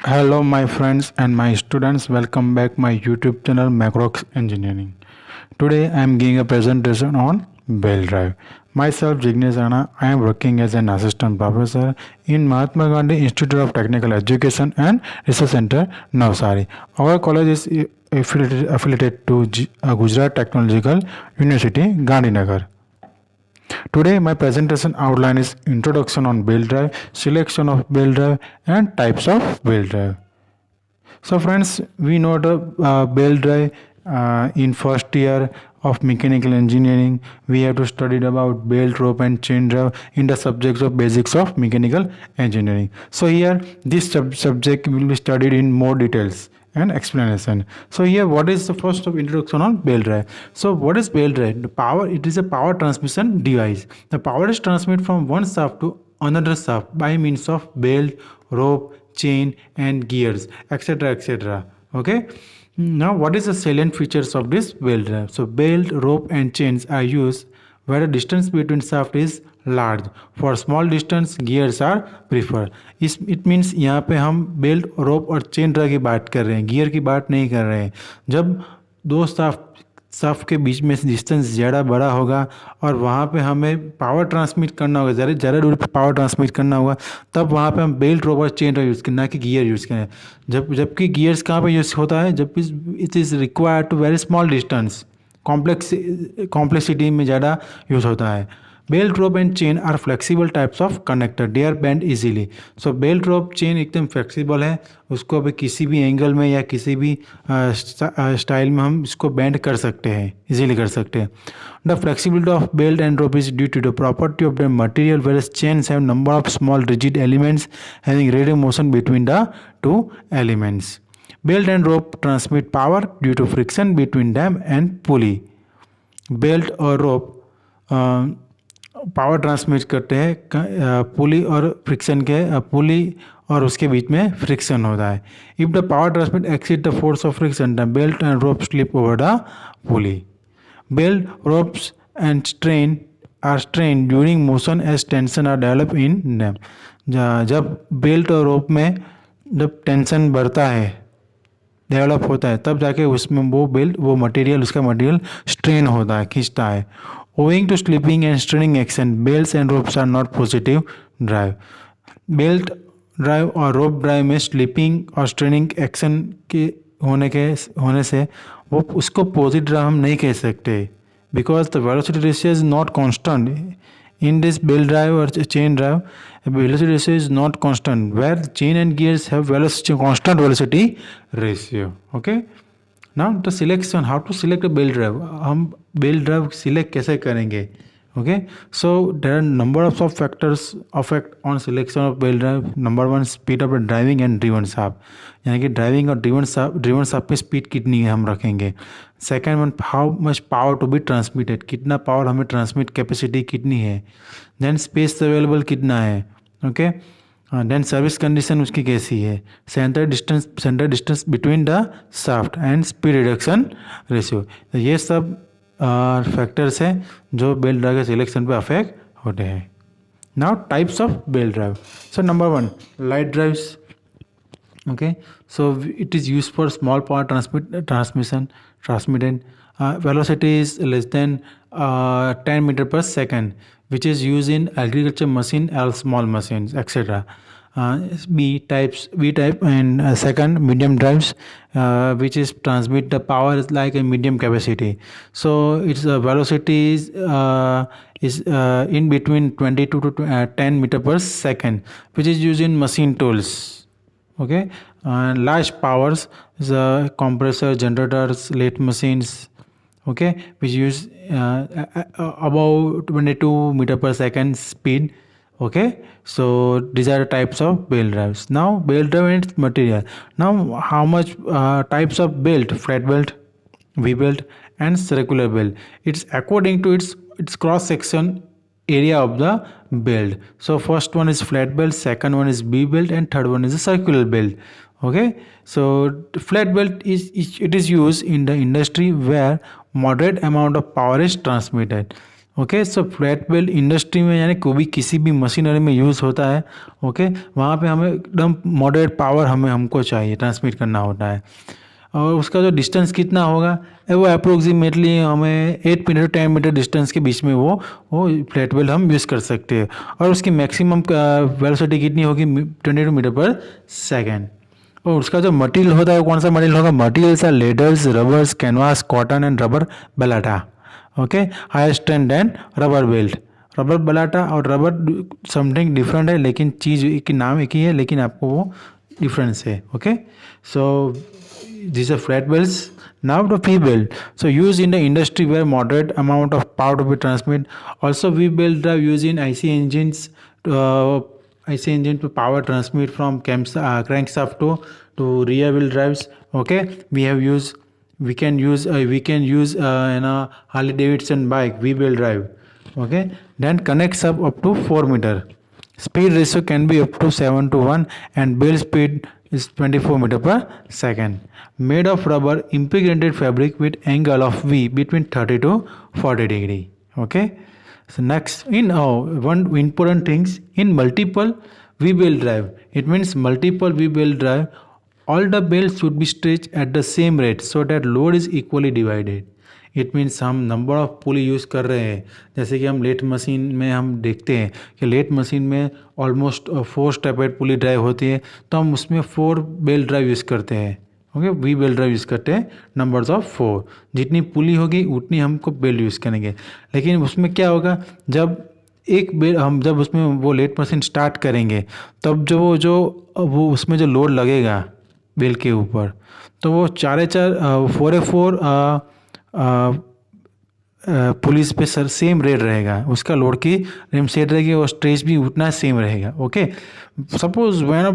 Hello my friends and my students, welcome back my YouTube channel Macrox Engineering. Today I am giving a presentation on belt drive. Myself Jignesh Rana, I am working as an assistant professor in Mahatma Gandhi Institute of Technical Education and Research Center, Navsari. Our college is affiliated to Gujarat Technological University, Gandhinagar. Today my presentation outline is introduction on belt drive, selection of belt drive and types of belt drive. So friends, we know the belt drive in first year of mechanical engineering. We have to study about belt, rope and chain drive in the subjects of basics of mechanical engineering. So here this subject will be studied in more details and explanation. So here what is the first of introduction on belt drive. So what is belt drive? The power, it is a power transmission device. The power is transmitted from one shaft to another shaft by means of belt, rope, chain and gears, etc, etc. Okay, now what is the salient features of this belt drive? So belt, rope and chains are used where the distance between shaft is large. For small distance gears are preferred. इस it means यहाँ पे हम belt, रोप और chain drive की बात कर रहे हैं, गियर की बात नहीं कर रहे हैं. जब दो शाफ्ट के बीच में डिस्टेंस ज़्यादा बड़ा होगा और वहाँ पे हमें पावर ट्रांसमिट करना होगा, ज़्यादा दूर पे पावर ट्रांसमिट करना होगा, तब वहाँ पे हम बेल्ट, रोप और चेन ड्राइव यूज़ करें, ना कि गियर यूज़ करें. जबकि गियर्स कहाँ पे यूज़ होता है? जब it is required to very small distance, complexity में ज़्यादा यूज़ होता है. Belt, rope and chain are flexible types of connector, they are bend easily. So belt, rope, chain एकदम फ्लेक्सिबल है, उसको अभी किसी भी एंगल में या किसी भी स्टाइल में हम इसको बेंड कर सकते हैं, इजीली कर सकते हैं. The flexibility of belt and rope is due to the property of the material, whereas chains have number of small rigid elements having radial motion between the two elements. Belt and rope transmit power due to friction between them and pulley. Belt और रोप power transmit करते हैं पुली और friction के, पुली और उसके बीच में friction होता है. If the power transmit exceed the force of friction, the belt and rope slip over the pulley. Belt, ropes and strain are strain during motion as tension are develop in them. जब belt और rope में जब tension बढ़ता है, develop होता है, तब जाके उसमें वो बेल्ट, वो मटेरियल, उसका मटेरियल स्ट्रेन होता है, खींचता है. Owing to slipping and straining action, belts and ropes are not positive drive. Belt drive और रोप ड्राइव में स्लिपिंग और स्ट्रेनिंग एक्शन के होने से वो उसको पॉजिटिव ड्राइव हम नहीं कह सकते, because the velocity ratio is not constant. In this belt drive or chain drive, velocity ratio is not constant, where chain and gears have constant velocity ratio. Okay. Now the selection, how to select a belt drive. हम belt drive select कैसे करेंगे? Okay, so there are number of factors affect on selection of belt drive. Number one, speed of the driving and driven shaft, यानी कि driving और driven shaft पे speed कितनी है हम रखेंगे. Second one, how much power to be transmitted, कितना power हमें ट्रांसमिट कैपेसिटी कितनी है. देन स्पेस अवेलेबल कितना है. ओके, देन सर्विस कंडीशन उसकी कैसी है. Centre distance between the shaft and speed reduction ratio. ये सब फैक्टर्स हैं जो बेल्ट ड्राइव के सिलेक्शन पे अफेक्ट होते हैं. Now types of belt drive. So number one, light drives. Okay, so it is used for small power transmitted. Velocity is less than 10 meter per second, which is used in agriculture machine or small machines, etc. B type and second, medium drives, which is transmit the power is like a medium capacity. So its velocity is in between 22 to 10 meter per second, which is used in machine tools. Okay, large powers is compressor, generators, lathe machines. Okay, which use above 22 meter per second speed. Okay, so these are the types of belt drives. Now belt drive and its material. Now how much types of belt? Flat belt, V belt and circular belt. It's according to its cross section area of the belt. So first one is flat belt, second one is B belt and third one is a circular belt. Okay, so flat belt is used in the industry where moderate amount of power is transmitted. Okay. So flat belt industry में यानी कोई भी किसी भी machinery में use होता है। Okay, वहाँ पे हमें एकदम मॉडरेट पावर हमको चाहिए, ट्रांसमिट करना होता है। और उसका जो डिस्टेंस कितना होगा वो अप्रोक्सीमेटली हमें 8 मीटर 10 मीटर डिस्टेंस के बीच में वो फ्लैट बेल्ट हम यूज़ कर सकते हैं। और उसकी मैक्सिमम वेलोसिटी कितनी होगी, 22 मीटर पर सेकेंड। और उसका जो मटेरियल होता है वो कौन सा मटेरियल होगा, materials are leathers, rubbers, canvas, cotton and rubber balata. Okay, higher strength and rubber belt. Rubber balata और रबर समथिंग डिफरेंट है, लेकिन चीज़ एक ही, नाम एक ही है, लेकिन आपको वो डिफरेंस है। Okay, so these are flat belts. Now the V belt, so used in the industry where moderate amount of power to be transmitted. Also V belt drive used in IC engines, uh, IC engine to power transmit from crankshaft to rear wheel drives. Okay, we can use in a Harley Davidson bike V belt drive. Okay, then connects up to 4 meter. Speed ratio can be up to 7 to 1 and belt speed is 24 meter per second. Made of rubber impregnated fabric with angle of V between 30 to 40 degree. Okay. So next, in one important things, in multiple V belt drive, it means multiple V belt drive, all the belts should be stretched at the same rate so that load is equally divided. It means हम number of pulley use कर रहे हैं। जैसे कि हम late machine में हम देखते हैं कि लेट मशीन में ऑलमोस्ट 4 स्टेपेड पुली ड्राइव होती है, तो हम उसमें 4 बेल्ट ड्राइव यूज़ करते हैं। Okay, we belt drive use करते हैं नंबर्स ऑफ 4। जितनी पुली होगी उतनी हमको बेल्ट यूज़ करेंगे। लेकिन उसमें क्या होगा, जब उसमें वो लेट मशीन स्टार्ट करेंगे, तब वो उसमें जो लोड लगेगा बेल्ट के ऊपर, तो वो 4 पुलिस पे सर सेम रेट रहेगा, उसका लोड की रेम सेट रहेगी और स्ट्रेच भी उतना सेम रहेगा। Okay, suppose one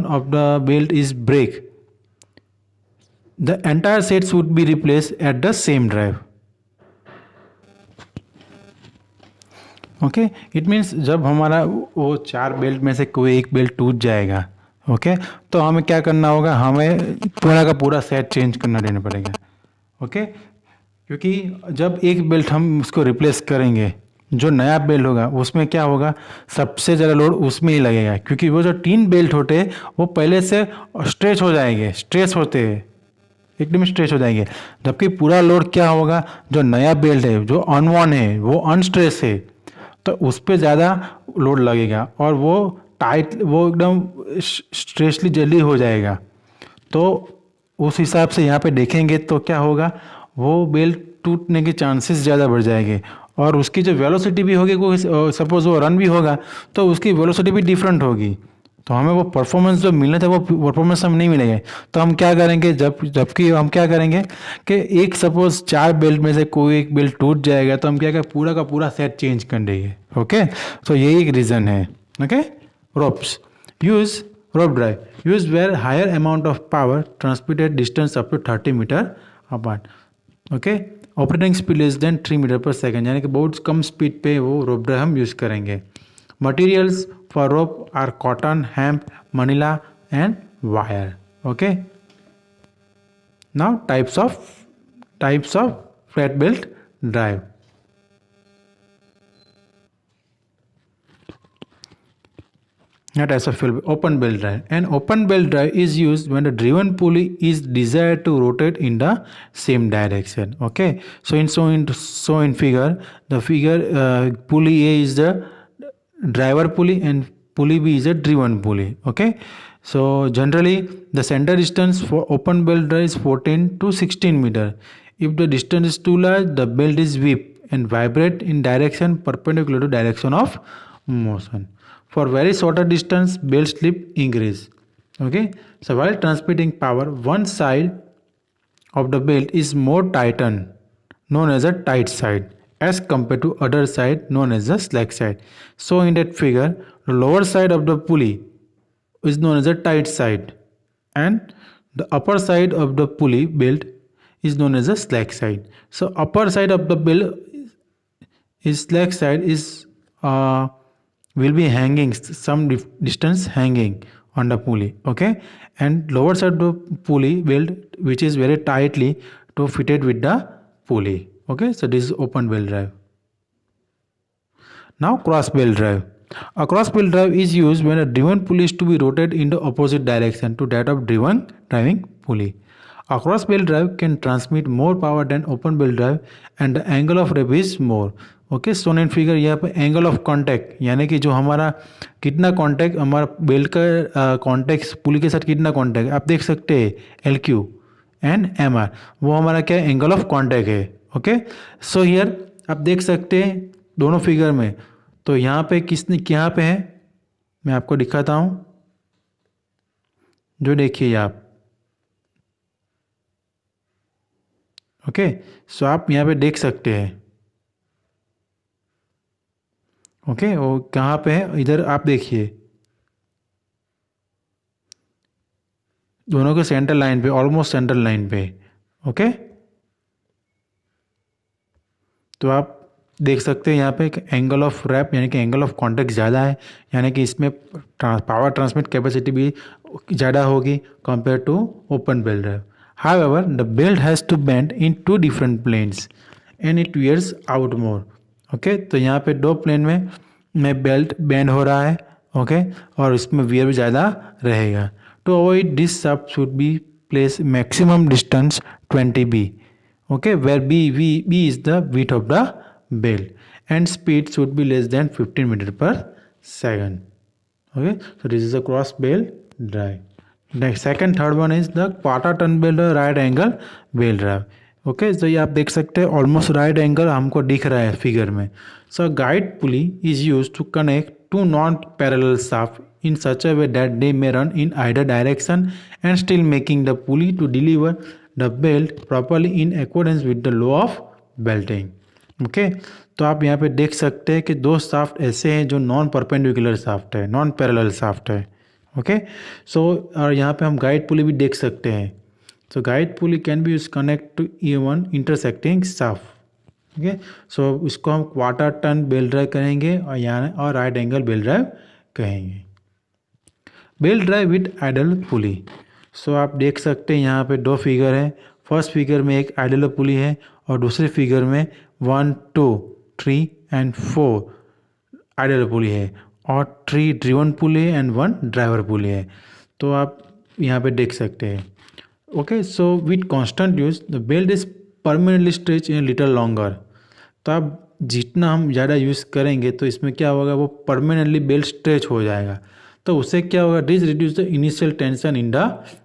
of the belt is break, the entire sets would be replace at the same drive. Okay, it means जब हमारा वो 4 बेल्ट में से कोई एक बेल्ट टूट जाएगा, ओके, तो हमें क्या करना होगा, हमें पूरा का पूरा सेट चेंज करना देना पड़ेगा। ओके, क्योंकि जब एक बेल्ट हम उसको रिप्लेस करेंगे, जो नया बेल्ट होगा उसमें क्या होगा, सबसे ज़्यादा लोड उसमें ही लगेगा, क्योंकि वो जो 3 बेल्ट होते हैं वो पहले से स्ट्रेच हो जाएंगे, स्ट्रेच होते हैं, एकदम स्ट्रेच हो जाएंगे। जबकि पूरा लोड क्या होगा, जो नया बेल्ट है, जो अनवॉन है, वो अनस्ट्रेच है, तो उस पर ज़्यादा लोड लगेगा और वो टाइट, वो एकदम स्ट्रेचली जल्दी हो जाएगा। तो उस हिसाब से यहाँ पे देखेंगे तो क्या होगा, वो बेल्ट टूटने के चांसेस ज़्यादा बढ़ जाएंगे और उसकी जो वेलोसिटी भी होगी, वो सपोज वो रन भी होगा तो उसकी वेलोसिटी भी डिफरेंट होगी, तो हमें वो परफॉर्मेंस जो मिलना था वो परफॉर्मेंस हम नहीं मिलेगा। तो हम क्या करेंगे, जबकि हम क्या करेंगे कि एक सपोज 4 बेल्ट में से कोई एक बेल्ट टूट जाएगा, तो हम क्या करें, पूरा का पूरा सेट चेंज कर देंगे। ओके, तो यही एक रीज़न है। Okay, ropes use rope drive used where higher amount of power transmitted distance up to 30 meter apart. Okay, operating speed less than 3 meter पर सेकेंड, यानी कि बहुत कम स्पीड पे वो रोप ड्राइव हम यूज़ करेंगे। Materials for rope are cotton, hemp, manila and wire. Okay, now types of flat belt drive. Not as a open belt drive. An open belt drive is used when the driven pulley is desired to rotate in the same direction. Okay, so in figure, pulley A is the driver pulley and pulley B is a driven pulley. Okay, so generally the center distance for open belt drive is 14 to 16 meter. If the distance is too large, the belt is whip and vibrate in direction perpendicular to direction of motion. For very shorter distance, belt slip increase. Okay, so while transmitting power, one side of the belt is more tightened, known as a tight side, as compared to other side known as the slack side. So in that figure, the lower side of the pulley is known as a tight side, and the upper side of the pulley belt is known as a slack side. So upper side of the belt is slack side is will be hanging some distance hanging on the pulley. Okay, and lower side of the pulley belt which is very tightly to fitted with the pulley. Okay, so this is open belt drive. Now cross belt drive. A cross belt drive is used when a driven pulley is to be rotated in the opposite direction to that of driving pulley. A cross belt drive can transmit more power than open belt drive and the angle of rev is more. Okay, shown and figure यहाँ पे angle of contact यानी कि जो हमारा कितना contact हमारा belt का contact पुली के साथ कितना कांटेक्ट आप देख सकते हैं l q and m r, वो हमारा क्या है एंगल ऑफ कांटेक्ट है. ओके, सो हियर आप देख सकते हैं दोनों फिगर में. तो यहाँ पे किसने यहाँ पे है मैं आपको दिखाता हूँ, जो देखिए आप. ओके, सो आप यहाँ पे देख सकते हैं. ओके, वो कहाँ पे है इधर आप देखिए, दोनों के सेंटर लाइन पे, ऑलमोस्ट सेंटर लाइन पे. ओके, तो आप देख सकते हैं यहाँ पे एंगल ऑफ रैप यानी कि एंगल ऑफ कांटेक्ट ज़्यादा है, यानी कि इसमें पावर ट्रांसमिट कैपेसिटी भी ज़्यादा होगी compare to open belt drive. However the belt has to bend in 2 different planes and it wears out more. Okay, तो यहाँ पे 2 प्लेन में बेल्ट बेंड हो रहा है. ओके, और इसमें वियर भी ज़्यादा रहेगा. To avoid this shaft should be place maximum distance 20 b. Okay, where b is the width of the belt and speed should be less than 15 meter per second. Okay, so this is a cross belt drive. Next, second, third one is the quarter turn belt or right angle belt drive. Okay, तो ये आप देख सकते हैं almost right angle हमको दिख रहा है फिगर में. So guide pulley is use to connect 2 non parallel shaft in such a way that they may run in either direction and still making the pulley to deliver the belt properly in accordance with the law of belting. Okay, तो आप यहाँ पे देख सकते हैं कि 2 shaft ऐसे हैं जो नॉन परपेंडिकुलर शाफ्ट है, नॉन पैरेलल शाफ्ट है. ओके, सो और यहाँ पे हम गाइड पुली भी देख सकते हैं. So guide pulley can be use connect to E1 intersecting shaft. Okay, so इसको हम क्वार्टर टर्न बेल्ट ड्राइव करेंगे और यहाँ और राइट एंगल बेल्ट ड्राइव कहेंगे. बेल्ट ड्राइव विद आइडल पुली. सो आप देख सकते हैं यहाँ पे 2 फिगर हैं. फर्स्ट फिगर में एक आइडल पुली है और दूसरे फिगर में 1, 2, 3 एंड 4 आइडल पुली है और 3 ड्रिवन पुली एंड 1 ड्राइवर पुली है. तो आप यहाँ पे देख सकते हैं. Okay, so with constant use the belt is permanently stretch in little longer. तो आप जितना हम ज़्यादा यूज़ करेंगे तो इसमें क्या होगा, वो परमानेंटली बेल्ट स्ट्रेच हो जाएगा. तो उससे क्या होगा, this reduce the initial tension in the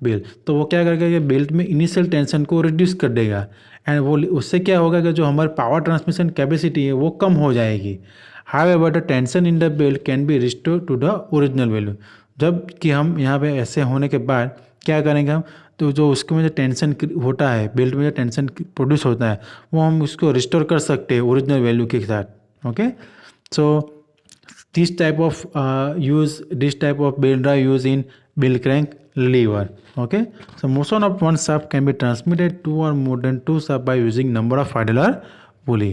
belt. तो वो क्या करेगा कि बेल्ट में इनिशियल टेंशन को रिड्यूस कर देगा एंड वो उससे क्या होगा कि जो हमारी पावर ट्रांसमिशन कैपेसिटी है वो कम हो जाएगी. However the tension in the belt can be restore to the original value. जब कि हम यहाँ पे ऐसे होने के बाद क्या करेंगे हम, तो जो उसके में जो टेंशन होता है बेल्ट में जो टेंशन प्रोड्यूस होता है वो हम उसको रिस्टोर कर सकते हैं ओरिजिनल वैल्यू के साथ. Okay, so this type of belt drive used in belt crank lever. Okay, so motion of one shaft can be transmitted 2 or more than 2 shaft by using number of idler pulley.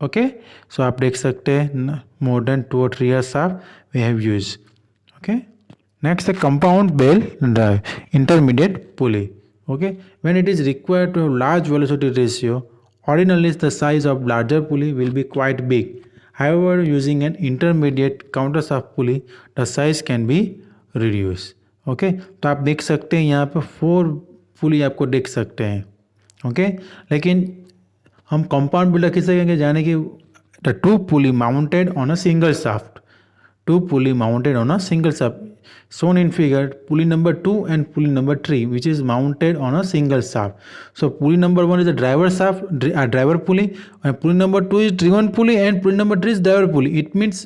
Okay, so आप देख सकते हैं more than 2 or 3 shaft we have used. Okay, next the compound belt drive intermediate pulley. Okay, when it is required to have large velocity ratio, ordinarily the size of larger pulley will be quite big. However, using an intermediate countershaft pulley, the size can be reduced. Okay, तो आप देख सकते हैं यहाँ पे 4 पुली आपको देख सकते हैं. ओके, लेकिन हम कंपाउंड बिल्डर किसे कहेंगे, जाने कि the 2 pulley mounted on a single shaft. 2 pulley mounted on a single shaft. Shown in figure, pulley number 2 and pulley number 3, which is mounted on a single shaft. So pulley number 1 is the driver shaft, driver pulley, and pulley number 2 is driven pulley, and pulley number 3 is driver pulley. It means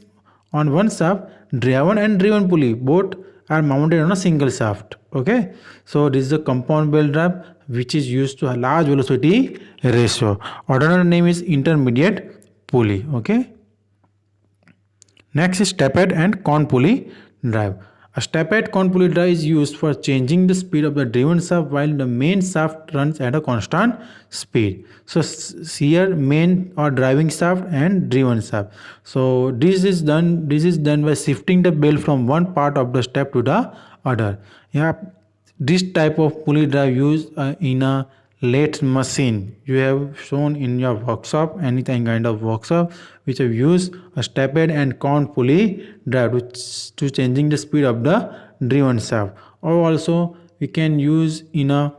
on one shaft, driven and driven pulley both are mounted on a single shaft. Okay, so this is the compound belt drive which is used to a large velocity ratio. Ordinary name is intermediate pulley. Okay. Next is step-head and cone pulley drive. A step-head cone pulley drive is used for changing the speed of the driven shaft while the main shaft runs at a constant speed. So here main or driving shaft and driven shaft. So this is done by shifting the belt from one part of the step to the other. Yeah, this type of pulley drive used in a lathe machine. You have shown in your workshop, anything kind of workshop, which have used a step-head and count pulley drive to changing the speed of the driven shaft. Or also we can use in a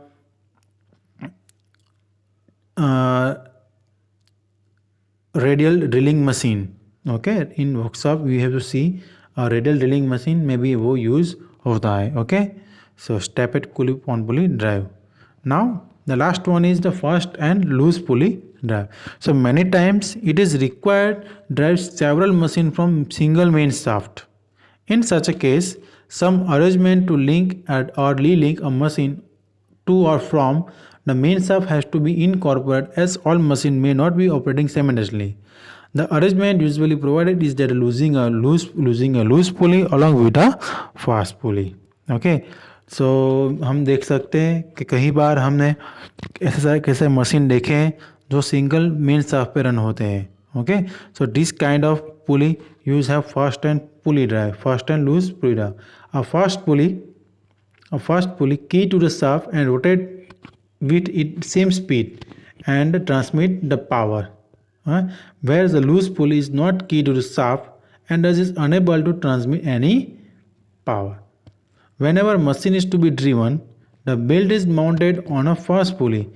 radial drilling machine. Okay, in workshop we have to see a radial drilling machine में भी वो use होता है. Okay, so step-head count pulley drive. Now the last one is the fast and loose pulley drive. So many times it is required drive several machines from single main shaft. In such a case, some arrangement to link or re-link a machine to or from the main shaft has to be incorporated, as all machines may not be operating simultaneously. The arrangement usually provided is that losing a loose pulley along with a fast pulley. Okay, so हम देख सकते हैं कि कई बार हमने कैसे machine देखे हैं जो सिंगल मेन शाफ्ट पे रन होते हैं. Okay, so this kind of pulley use have fast and pulley drive, fast and loose pulley drive. A fast pulley key to the shaft and rotate with its same speed and transmit the power. Whereas the loose pulley is not key to the shaft and thus is unable to transmit any power. Whenever machine is to be driven, the belt is mounted on a fast pulley,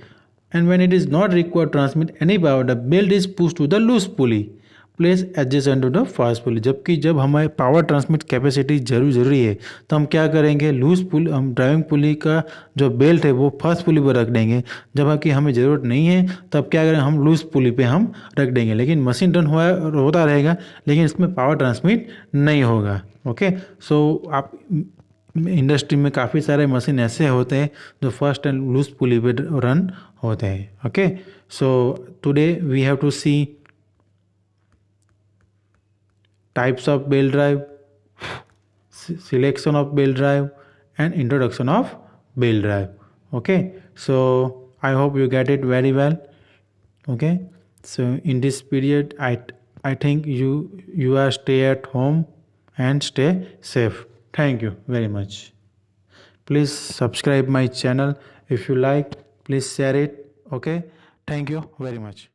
and when it is not required to transmit any power, the belt is pushed to the loose pulley placed adjacent to the fast pulley. जबकि जब हमारे power transmit capacity जरूरी है तो हम क्या करेंगे, loose पुल हम ड्राइविंग पुली का जो बेल्ट है वो फर्स्ट पुली पर रख देंगे. जबकि हमें ज़रूरत नहीं है तब क्या करेंगे, हम लूज पुली पे हम रख देंगे. लेकिन मशीन रन होता रहेगा लेकिन इसमें पावर ट्रांसमिट नहीं होगा. ओके, सो आप इंडस्ट्री में काफ़ी सारे मशीन ऐसे होते हैं जो फर्स्ट एंड लूज पुली पे रन होते हैं. Okay, so today we have to see types of belt drive, selection of belt drive, and introduction of belt drive. Okay, so I hope you get it very well. Okay, so in this period I think you are stay at home and stay safe. Thank you very much. Please subscribe my channel. If you like, please share it. Okay, thank you very much.